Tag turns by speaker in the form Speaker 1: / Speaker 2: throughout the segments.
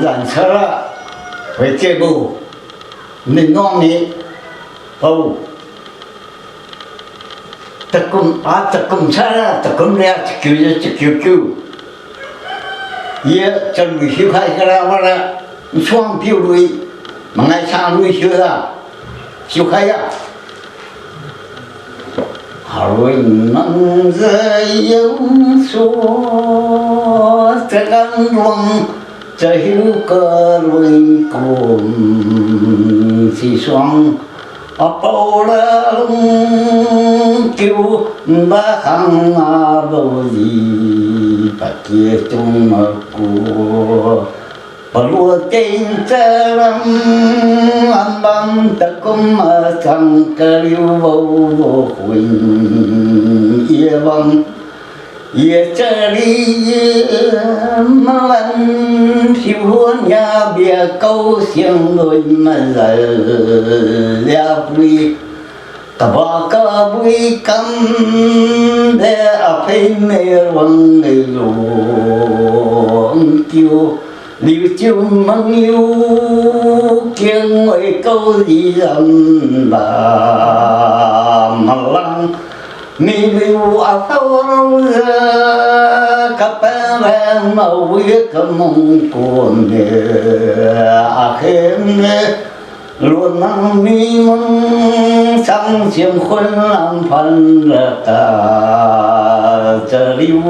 Speaker 1: 人车了，会这步，你弄你，哦，特工车了，特工了，999，也这旅行快去了，完了，你双标路，忙来上旅行了，就开呀。Harus so tegang ruang cahiu keruing kum si suang apa orang kiu bahang aboji pakai tumaku perlu tinggalan ambang takum sang keriu bau huing ia bang ia cari malan sihunya biar kau siang đôi mà giờ bui tabaka bui cam để apai merwang luang kiu liu chiu mang yêu kiêng ngồi câu gì dầm bà malang mi liu áo thâu ra cặp em màu huyết cầm mông cuồng nè khem nè luôn mang mi mông sang xiêm khuôn làm phần ra ta chờ liu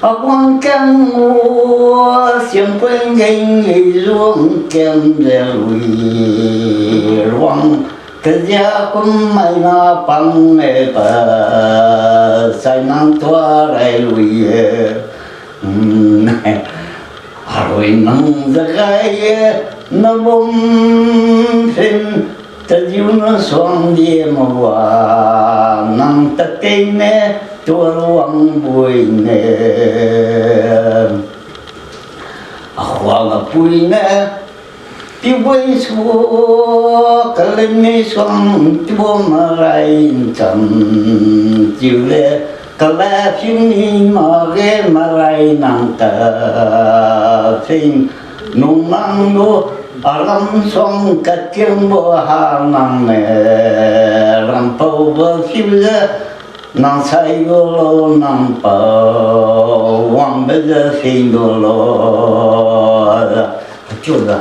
Speaker 1: quang căng mua xiêm quên gánh ruộng kem để lùi ruộng cái giá cũng may na bằng nghề bà sai năng toa lại lùi rồi nắng ra gai nó bông thêm ta diu nó xoang đi mà hòa nắng ta cây nè chua ruộng bùi nè hoàng bùi nè tiêu bùi xua cả lên nè xoang chua mà lại chậm chiều lệ cả ba phim đi mà ghé mà lại nắng ta phim nung mang đô alam xoang cả tiếng bò hà nắng nè làm bầu bờ phim ra nang sai lo nang pa wang bây giờ xin lo chưa rồi